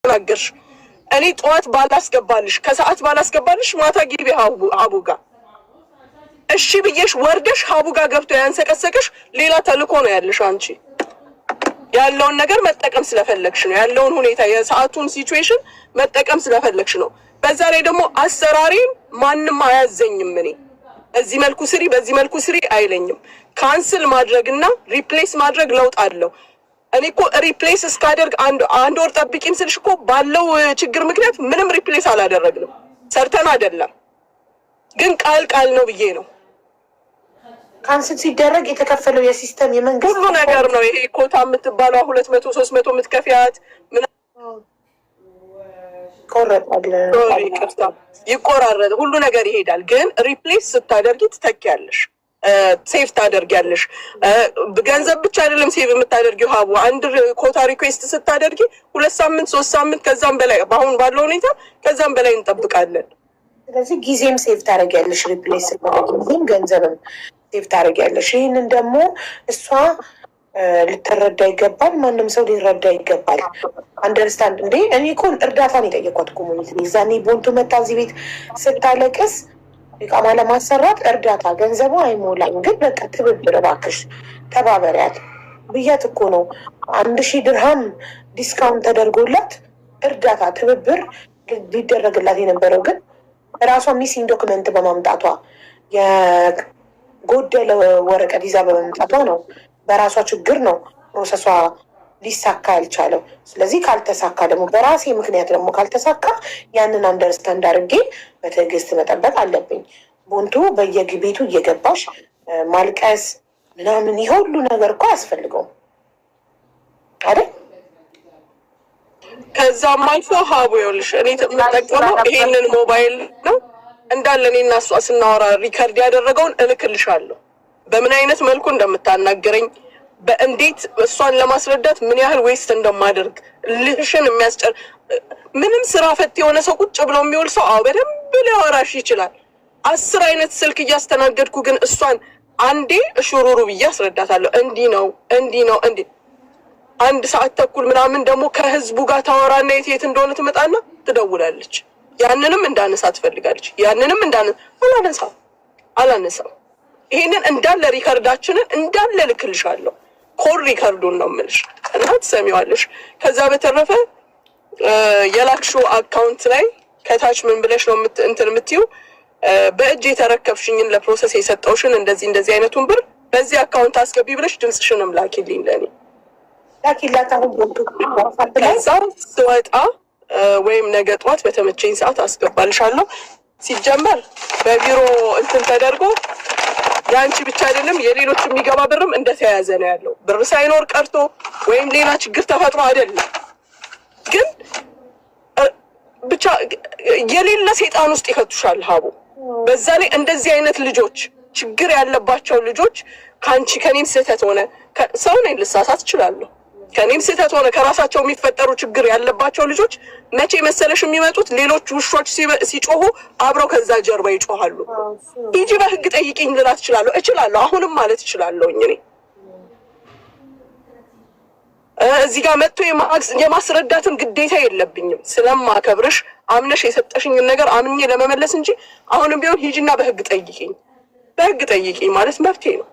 ተናገርሽ። እኔ ጠዋት ባላስገባልሽ ከሰዓት ባላስገባልሽ ማታ ግቢ ሀቡ ጋር እሺ ብዬሽ ወርደሽ ሀቡ ጋር ገብቶ ያንሰቀሰቀሽ ሌላ ተልኮ ነው ያለሽ። አንቺ ያለውን ነገር መጠቀም ስለፈለግሽ ነው። ያለውን ሁኔታ የሰዓቱን ሲቹዌሽን መጠቀም ስለፈለግሽ ነው። በዛ ላይ ደግሞ አሰራሪን ማንም አያዘኝም። እኔ በዚህ መልኩ ስሪ በዚህ መልኩ ስሪ አይለኝም። ካንስል ማድረግና ሪፕሌስ ማድረግ ለውጥ አለው። እኔ እኮ ሪፕሌስ እስካደርግ አንድ ወር ጠብቂም ስልሽ እኮ ባለው ችግር ምክንያት ምንም ሪፕሌስ አላደረግንም። ሰርተን አይደለም ግን ቃል ነው ብዬ ነው። ካንስል ሲደረግ የተከፈለው የሲስተም የመንግስት ሁሉ ነገር ነው። ይሄ ኮታ የምትባለው 200 300 የምትከፍያት ምን ይቆራረጥ ሁሉ ነገር ይሄዳል። ግን ሪፕሌስ ስታደርጊ ትተኪያለሽ፣ ሴቭ ታደርጊያለሽ። ገንዘብ ብቻ አይደለም ሴቭ የምታደርጊው ሀቡ አንድ ኮታ ሪኩዌስት ስታደርጊ 2 ሳምንት 3 ሳምንት ከዛም በላይ በአሁን ባለው ሁኔታ ከዛም በላይ እንጠብቃለን። ስለዚህ ጊዜም ሴቭ ታደርጊያለሽ፣ ሪፕሌስ ጊዜም ገንዘብም ሴቭ ታደርጊያለሽ። ይህንን ደግሞ እሷ ልትረዳ ይገባል። ማንም ሰው ሊረዳ ይገባል። አንደርስታንድ እንዴ እኔ እኮ እርዳታን የጠየኳት ኮሚኒቲ ዛኔ ቦንቱ መታ እዚህ ቤት ስታለቅስ ኢቃማ ለማሰራት እርዳታ ገንዘቡ አይሞላም፣ ግን በቃ ትብብር እባክሽ ተባበሪያት ብያት እኮ ነው 1000 ድርሃም ዲስካውንት ተደርጎላት እርዳታ ትብብር ሊደረግላት የነበረው። ግን ራሷ ሚሲንግ ዶክመንት በማምጣቷ የጎደለ ወረቀት ይዛ በመምጣቷ ነው፣ በራሷ ችግር ነው ፕሮሰሷ ሊሳካ ያልቻለው። ስለዚህ ካልተሳካ ደግሞ በራሴ ምክንያት ደግሞ ካልተሳካ ያንን አንደርስታንድ አድርጌ በትዕግስት መጠበቅ አለብኝ። ቦንቱ በየቤቱ እየገባሽ ማልቀስ ምናምን ይሄ ሁሉ ነገር እኮ አያስፈልገውም አይደል? ከዛም አልፎ ሀቡ ይኸውልሽ እኔ የምጠቀመው ይሄንን ሞባይል ነው እንዳለ እኔ እና እሷ ስናወራ ሪከርድ ያደረገውን እልክልሻለሁ። በምን አይነት መልኩ እንደምታናገረኝ በእንዴት እሷን ለማስረዳት ምን ያህል ዌስት እንደማደርግ ልሽን የሚያስጨር ምንም ስራ ፈት የሆነ ሰው ቁጭ ብሎ የሚውል ሰው በደንብ ሊያወራሽ ይችላል። 10 አይነት ስልክ እያስተናገድኩ ግን እሷን አንዴ እሹሩሩ ብዬ አስረዳታለሁ። እንዲህ ነው እንዲህ 1 ሰዓት ተኩል ምናምን ደግሞ ከህዝቡ ጋር ታወራና የት እንደሆነ ትመጣና ትደውላለች። ያንንም እንዳነሳ ትፈልጋለች። ያንንም አላነሳም። ይሄንን እንዳለ ሪከርዳችንን እንዳለ ልክልሻለሁ። ኮል ሪከርዱን ነው የምልሽ እና ትሰሚዋለሽ። ከዛ በተረፈ የላክሽው አካውንት ላይ ከታች ምን ብለሽ ነው እንትን የምትይው በእጅ የተረከብሽኝን ለፕሮሰስ የሰጠውሽን እንደዚህ አይነቱን ብር በዚህ አካውንት አስገቢ ብለሽ ድምፅሽንም ላኪልኝ ለኔ ላኪላት። አሁን ከዛ ስወጣ ወይም ነገ ጠዋት በተመቸኝ ሰዓት አስገባልሻለሁ። ሲጀመር በቢሮ እንትን ተደርጎ የአንቺ ብቻ አይደለም የሌሎች የሚገባ ብርም እንደተያያዘ ነው ያለው። ብር ሳይኖር ቀርቶ ወይም ሌላ ችግር ተፈጥሮ አይደለም። ግን ብቻ የሌለ ሰይጣን ውስጥ ይከቱሻል ሀቡ። በዛ ላይ እንደዚህ አይነት ልጆች ችግር ያለባቸው ልጆች ከኔም ስህተት ሆነ ሰው ነኝ ልሳሳት እችላለሁ። ከኔም ስህተት ሆነ ከራሳቸው የሚፈጠሩ ችግር ያለባቸው ልጆች መቼ መሰለሽ የሚመጡት ሌሎች ውሾች ሲጮሁ አብረው ከዛ ጀርባ ይጮሃሉ። ሂጂ በህግ ጠይቂኝ ልላት እችላለሁ አሁንም ማለት እችላለሁ። እኔ እዚህ ጋር መጥቶ የማስረዳትም ግዴታ የለብኝም። ስለማከብርሽ አምነሽ የሰጠሽኝን ነገር አምኜ ለመመለስ እንጂ አሁንም ቢሆን ሂጂና በህግ ጠይቂኝ ማለት መብቴ ነው።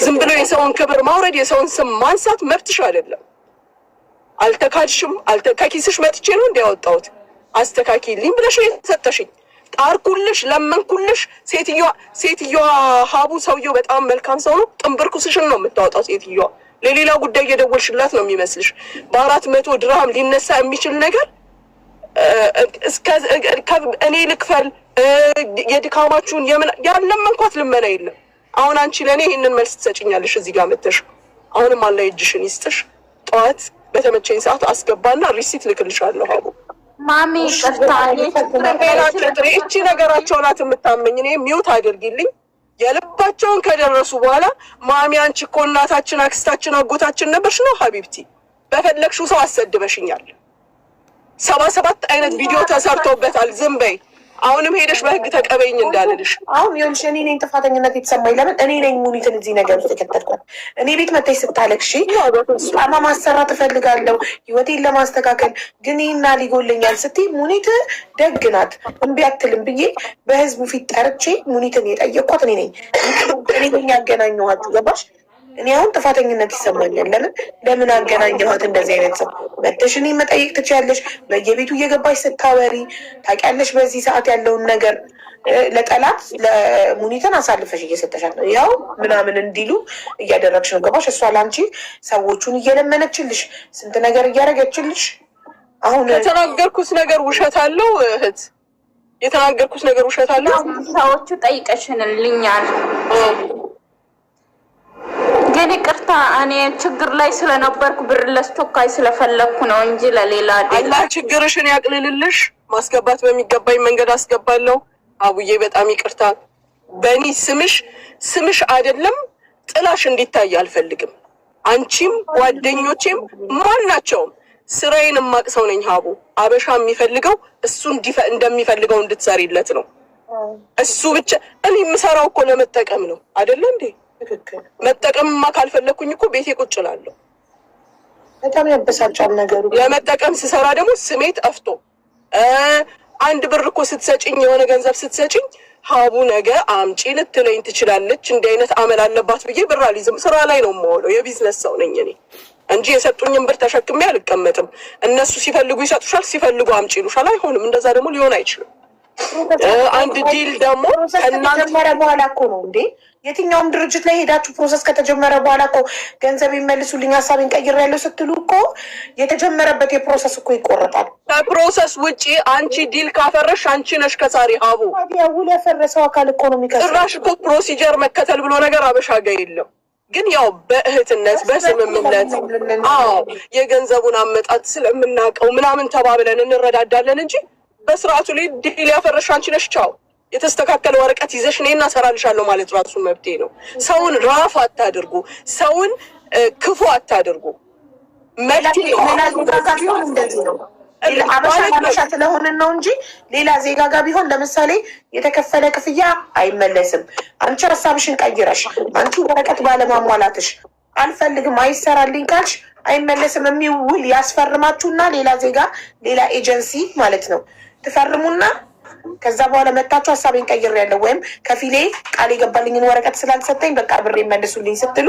ዝም ብሎ የሰውን ክብር ማውረድ የሰውን ስም ማንሳት መብትሽ አይደለም። አልተካድሽም። ከኪስሽ መጥቼ ነው እንዲያወጣሁት አስተካኪልኝ ብለሽ የሰጠሽኝ ጣርኩልሽ፣ ለመንኩልሽ። ሴትዮዋ ሀቡ ሰውየው በጣም መልካም ሰው ነው። ጥንብርኩስሽን ነው የምታወጣው ሴትዮዋ። ለሌላ ጉዳይ እየደወልሽላት ነው የሚመስልሽ። በ400 ድርሃም ሊነሳ የሚችል ነገር እኔ ልክፈል የድካማችሁን ያለመንኳት ልመና የለም። አሁን አንቺ ለኔ ይሄንን መልስ ትሰጪኛለሽ እዚህ ጋር መተሽ። አሁንም አላህ እጅሽን ይስጥሽ። ጠዋት በተመቸኝ ሰዓት አስገባና ሪሲት ልክልሻለሁ። ሀቡ ማሚ እቺ ነገራቸው ናት የምታመኝ። እኔ ሚውት አድርጊልኝ። የልባቸውን ከደረሱ በኋላ ማሚ አንቺ እኮ እናታችን፣ አክስታችን፣ አጎታችን ነበርሽ ነው ሀቢብቲ። በፈለግሽው ሰው አሰድበሽኛል። 77 አይነት ቪዲዮ ተሰርቶበታል። ዝም በይ አሁንም ሄደሽ በህግ ተቀበይኝ እንዳልልሽ። አሁን ይኸውልሽ እኔ ነኝ ጥፋተኝነት የተሰማኝ። ለምን እኔ ነኝ ሙኒትን እዚህ ነገር ውስጥ የከተትኳት። እኔ ቤት መታች ስታለቅሺ ጫማ ማሰራት እፈልጋለሁ ህይወቴን ለማስተካከል ግን ይህና ሊጎለኛል ስትይ ሙኒት ደግ ናት እምቢ አትልም ብዬ በህዝቡ ፊት ጠርቼ ሙኒትን የጠየቅኳት እኔ ነኝ። እኔ ነኝ ያገናኘኋችሁ። ገባሽ? እኔ አሁን ጥፋተኝነት ይሰማኛል። ለምን አገናኘኋት? እንደዚህ አይነት ሰው መተሽ እኔ መጠየቅ ትችያለሽ። በየቤቱ እየገባሽ ስታወሪ ታውቂያለሽ። በዚህ ሰዓት ያለውን ነገር ለጠላት ለሙኒትን አሳልፈሽ እየሰጠሻት ነው። ያው ምናምን እንዲሉ እያደረግሽ ነው። ገባሽ? እሷ ለአንቺ ሰዎቹን እየለመነችልሽ ስንት ነገር እያደረገችልሽ። አሁን የተናገርኩት ነገር ውሸት አለው እህት፣ የተናገርኩት ነገር ውሸት አለው። ሰዎቹ ጠይቀሽንልኛል ግን ይቅርታ እኔ ችግር ላይ ስለነበርኩ ብር ለስቶካይ ስለፈለግኩ ነው እንጂ ለሌላ አላህ ችግርሽን ያቅልልልሽ። ማስገባት በሚገባኝ መንገድ አስገባለሁ። አቡዬ በጣም ይቅርታ። በእኔ ስምሽ አይደለም ጥላሽ እንዲታይ አልፈልግም። አንቺም ጓደኞቼም ማናቸውም ስራዬን የማቅሰው ነኝ። ሀቡ አበሻ የሚፈልገው እሱ እንደሚፈልገው እንድትሰሪለት ነው። እሱ ብቻ እኔ የምሰራው እኮ ለመጠቀም ነው አይደለ እንዴ? መጠቀምማ ካልፈለኩኝ እኮ ቤቴ ቁጭ እላለሁ። በጣም ያበሳጫል ነገሩ። ለመጠቀም ስሰራ ደግሞ ስሜ ጠፍቶ አንድ ብር እኮ ስትሰጭኝ የሆነ ገንዘብ ስትሰጭኝ ሀቡ ነገ አምጪ ልትለኝ ትችላለች። እንዲህ አይነት አመል አለባት ብዬ ብር አልይዝም። ስራ ላይ ነው የምውለው። የቢዝነስ ሰው ነኝ እኔ እንጂ የሰጡኝን ብር ተሸክሜ አልቀመጥም። እነሱ ሲፈልጉ ይሰጡሻል፣ ሲፈልጉ አምጪ ይሉሻል። አይሆንም። እንደዛ ደግሞ ሊሆን አይችልም። አንድ ዲል ደግሞ ከተጀመረ በኋላ እኮ ነው እንዴ? የትኛውም ድርጅት ላይ ሄዳችሁ ፕሮሰስ ከተጀመረ በኋላ እኮ ገንዘብ ይመልሱልኝ ሀሳቤን ቀይሬያለሁ ስትሉ እኮ የተጀመረበት የፕሮሰስ እኮ ይቆረጣል። ከፕሮሰስ ውጪ አንቺ ዲል ካፈረሽ አንቺ ነሽ ከሳሪ። ሀቡ ውል ያፈረሰው አካል እኮ ነው የሚከስረው። ጭራሽ እኮ ፕሮሲጀር መከተል ብሎ ነገር አበሻ ጋ የለም። ግን ያው በእህትነት በስምምነት የገንዘቡን አመጣጥ ስለምናውቀው ምናምን ተባብለን እንረዳዳለን እንጂ በስርዓቱ ላይ ዲል ያፈረሽ አንቺ ነሽ። ቻው የተስተካከለ ወረቀት ይዘሽ እኔና እሰራልሻለሁ ማለት ራሱ መብቴ ነው። ሰውን ራፍ አታድርጉ፣ ሰውን ክፉ አታድርጉ። አበሻ ስለሆንን ነው እንጂ ሌላ ዜጋ ጋር ቢሆን ለምሳሌ የተከፈለ ክፍያ አይመለስም። አንቺ ሀሳብሽን ቀይረሽ አንቺ ወረቀት ባለማሟላትሽ አልፈልግም አይሰራልኝ ካልሽ አይመለስም። የሚውል ያስፈርማችሁና ሌላ ዜጋ ሌላ ኤጀንሲ ማለት ነው ትፈርሙና ከዛ በኋላ መታችሁ ሀሳቤን ቀይሬያለሁ ወይም ከፊሌ ቃል የገባልኝን ወረቀት ስላልሰጠኝ በቃ ብር መልሱልኝ ስትሉ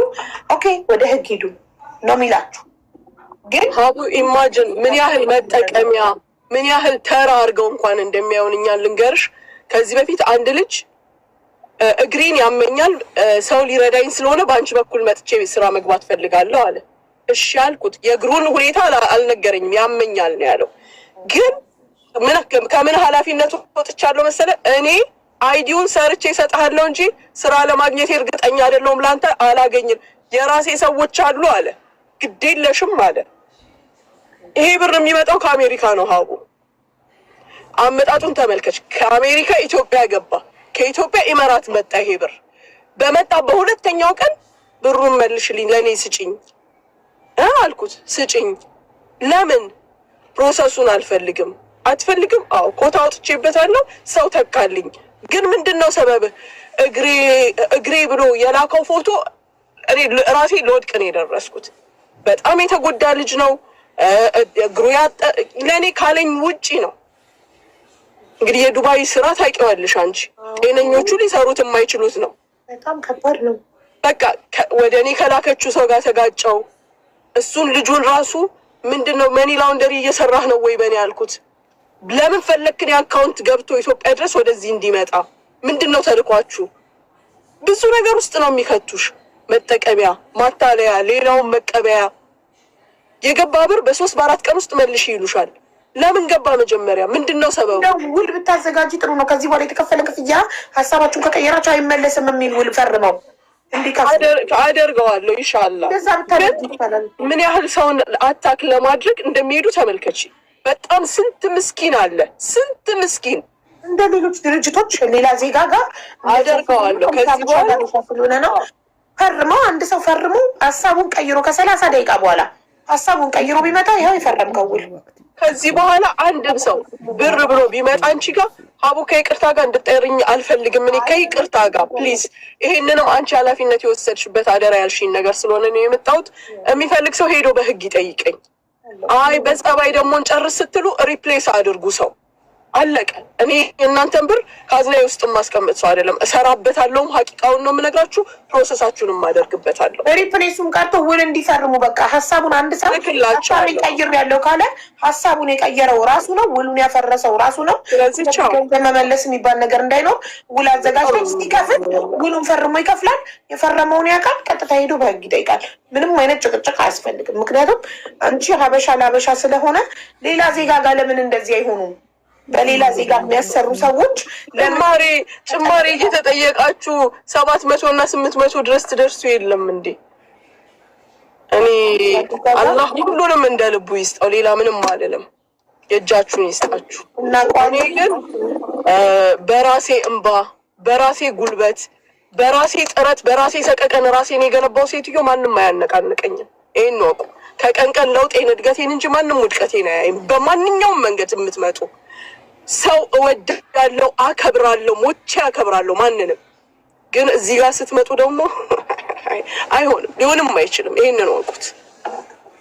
ኦኬ ወደ ህግ ሂዱ ነው የሚላችሁ። ግን ሀቡ ኢማጅን ምን ያህል መጠቀሚያ ምን ያህል ተራ አድርገው እንኳን እንደሚያዩን እኛን ልንገርሽ። ከዚህ በፊት አንድ ልጅ እግሬን ያመኛል ሰው ሊረዳኝ ስለሆነ በአንቺ በኩል መጥቼ ስራ መግባት ፈልጋለሁ አለ። እሺ አልኩት። የእግሩን ሁኔታ አልነገረኝም፣ ያመኛል ነው ያለው። ግን ከምን ኃላፊነቱ ወጥቻለሁ መሰለ? እኔ አይዲውን ሰርቼ እሰጥሃለሁ እንጂ ስራ ለማግኘት እርግጠኛ አይደለሁም፣ ላንተ አላገኝም፣ የራሴ ሰዎች አሉ አለ። ግዴለሽም አለ። ይሄ ብር የሚመጣው ከአሜሪካ ነው። ሀቡ አመጣጡን ተመልከች። ከአሜሪካ ኢትዮጵያ ገባ፣ ከኢትዮጵያ ኢመራት መጣ። ይሄ ብር በመጣ በሁለተኛው ቀን ብሩን መልሽልኝ፣ ለእኔ ስጭኝ አልኩት። ስጭኝ። ለምን? ፕሮሰሱን አልፈልግም። አትፈልግም? አዎ ኮታ አውጥቼበታለሁ፣ ሰው ተካልኝ። ግን ምንድነው ሰበብህ? እግሬ ብሎ የላከው ፎቶ እኔ ራሴ ለወድቅ ነው የደረስኩት። በጣም የተጎዳ ልጅ ነው። እግሩ ለእኔ ካለኝ ውጪ ነው። እንግዲህ የዱባይ ስራ ታውቂዋለሽ አንቺ። ጤነኞቹ ሊሰሩት የማይችሉት ነው። በጣም ከባድ ነው። በቃ ወደ እኔ ከላከችው ሰው ጋር ተጋጨው። እሱን ልጁን ራሱ ምንድነው መኒ ላውንደሪ እየሰራህ ነው ወይ በእኔ ያልኩት። ለምን ፈለክን የአካውንት ገብቶ ኢትዮጵያ ድረስ ወደዚህ እንዲመጣ? ምንድነው ተልኳችሁ? ብዙ ነገር ውስጥ ነው የሚከቱሽ። መጠቀሚያ፣ ማታለያ፣ ሌላውን መቀበያ። የገባ ብር በ3 በ4 ቀን ውስጥ መልሽ ይሉሻል። ለምን ገባ? መጀመሪያ ምንድነው ሰበቡ? ውል ብታዘጋጂ ጥሩ ነው። ከዚህ በኋላ የተከፈለ ክፍያ ሀሳባችሁን ከቀየራችሁ አይመለስም የሚል ውል ፈርመው አደርገዋለሁ ኢንሻአላህ። ምን ያህል ሰውን አታክ ለማድረግ እንደሚሄዱ ተመልከች። በጣም ስንት ምስኪን አለ፣ ስንት ምስኪን። እንደ ሌሎች ድርጅቶች ሌላ ዜጋ ጋር አደርገዋለሁ። ከዚህ በኋላ ስለሆነ ነው ፈርመው አንድ ሰው ፈርሞ ሀሳቡን ቀይሮ ከ30 ደቂቃ በኋላ ሀሳቡን ቀይሮ ቢመጣ ይኸው የፈረምከው ውል። ከዚህ በኋላ አንድም ሰው ብር ብሎ ቢመጣ አንቺ ጋር ሀቡ ከይቅርታ ጋር እንድጠርኝ አልፈልግም። እኔ ከይቅርታ ጋር ፕሊዝ። ይሄንንም አንቺ ኃላፊነት የወሰድሽበት አደራ ያልሽኝ ነገር ስለሆነ ነው የመጣሁት። የሚፈልግ ሰው ሄዶ በህግ ይጠይቀኝ። አይ በጸባይ ደግሞ እንጨርስ ስትሉ ሪፕሌስ አድርጉ ሰው አለቀ። እኔ የእናንተን ብር ካዝናዬ ውስጥ ማስቀመጥ ሰው አይደለም። እሰራበታለሁም፣ ሀቂቃውን ነው የምነግራችሁ። ፕሮሰሳችሁንም አደርግበታለሁ። ሪፕሌሱም ቀርቶ ውል እንዲፈርሙ በቃ ሀሳቡን አንድ ሰው ሀሳብ ይቀይር ያለው ካለ ሀሳቡን የቀየረው ራሱ ነው፣ ውሉን ያፈረሰው ራሱ ነው። ስለዚህ ገንዘብ መመለስ የሚባል ነገር እንዳይኖር ውል አዘጋጅቶ ሲከፍል ውሉን ፈርሞ ይከፍላል። የፈረመውን ያውቃል። ቀጥታ ሄዶ በህግ ይጠይቃል። ምንም አይነት ጭቅጭቅ አያስፈልግም። ምክንያቱም አንቺ ሀበሻ ለሀበሻ ስለሆነ ሌላ ዜጋ ጋር ለምን እንደዚህ አይሆኑም? በሌላ ዜጋ የሚያሰሩ ሰዎች ጭማሪ እየተጠየቃችሁ 700 እና 800 ድረስ ትደርሱ የለም እንዴ? እኔ አላህ ሁሉንም እንደ ልቡ ይስጠው። ሌላ ምንም አልልም። የእጃችሁን ይስጣችሁ። እኔ ግን በራሴ እንባ፣ በራሴ ጉልበት፣ በራሴ ጥረት፣ በራሴ ሰቀቀን ራሴን የገነባው ሴትዮ ማንም አያነቃንቀኝም። ይሄን ወቁ። ከቀን ቀን ለውጤን እድገቴን እንጂ ማንም ውድቀቴን አያይም። በማንኛውም መንገድ የምትመጡ ሰው እወዳለሁ፣ አከብራለሁ፣ ሞቼ አከብራለሁ ማንንም። ግን እዚህ ጋር ስትመጡ ደግሞ አይሆንም፣ ሊሆንም አይችልም። ይሄንን ወቁት።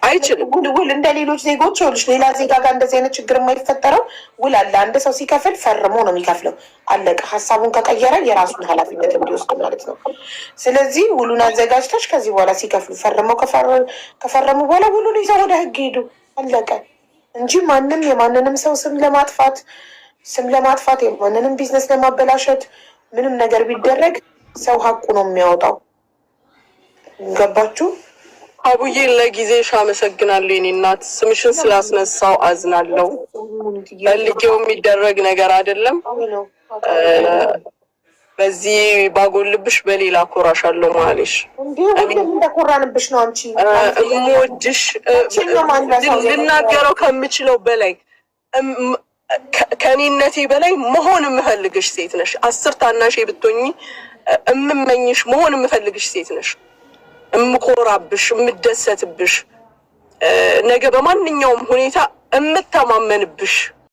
አይችልም። ውል እንደ ሌሎች ዜጎች ይኸውልሽ፣ ሌላ ዜጋ ጋር እንደዚህ አይነት ችግር የማይፈጠረው ውል አለ። አንድ ሰው ሲከፍል ፈርሞ ነው የሚከፍለው። አለቀ። ሀሳቡን ከቀየረ የራሱን ኃላፊነት እንዲወስድ ማለት ነው። ስለዚህ ውሉን አዘጋጅተሽ ከዚህ በኋላ ሲከፍሉ ፈርመው ከፈረሙ በኋላ ውሉን ይዘው ወደ ህግ ሄዱ። አለቀ እንጂ ማንም የማንንም ሰው ስም ለማጥፋት የማንንም ቢዝነስ ለማበላሸት ምንም ነገር ቢደረግ ሰው ሀቁ ነው የሚያወጣው። ገባችሁ? አቡዬ ለጊዜሽ አመሰግናለሁ የኔ እናት። ስምሽን ስላስነሳው አዝናለሁ። ፈልጌው የሚደረግ ነገር አይደለም። በዚህ ባጎልብሽ በሌላ ኮራሻለሁ ማለሽ እንደኮራንብሽ ነው። አንቺ እምወድሽ ልናገረው ከምችለው በላይ ከኔነቴ በላይ መሆን የምፈልግሽ ሴት ነሽ። 10 ታናሽ ብትሆኚ እምመኝሽ መሆን የምፈልግሽ ሴት ነሽ። እምኮራብሽ፣ እምደሰትብሽ፣ ነገ በማንኛውም ሁኔታ እምተማመንብሽ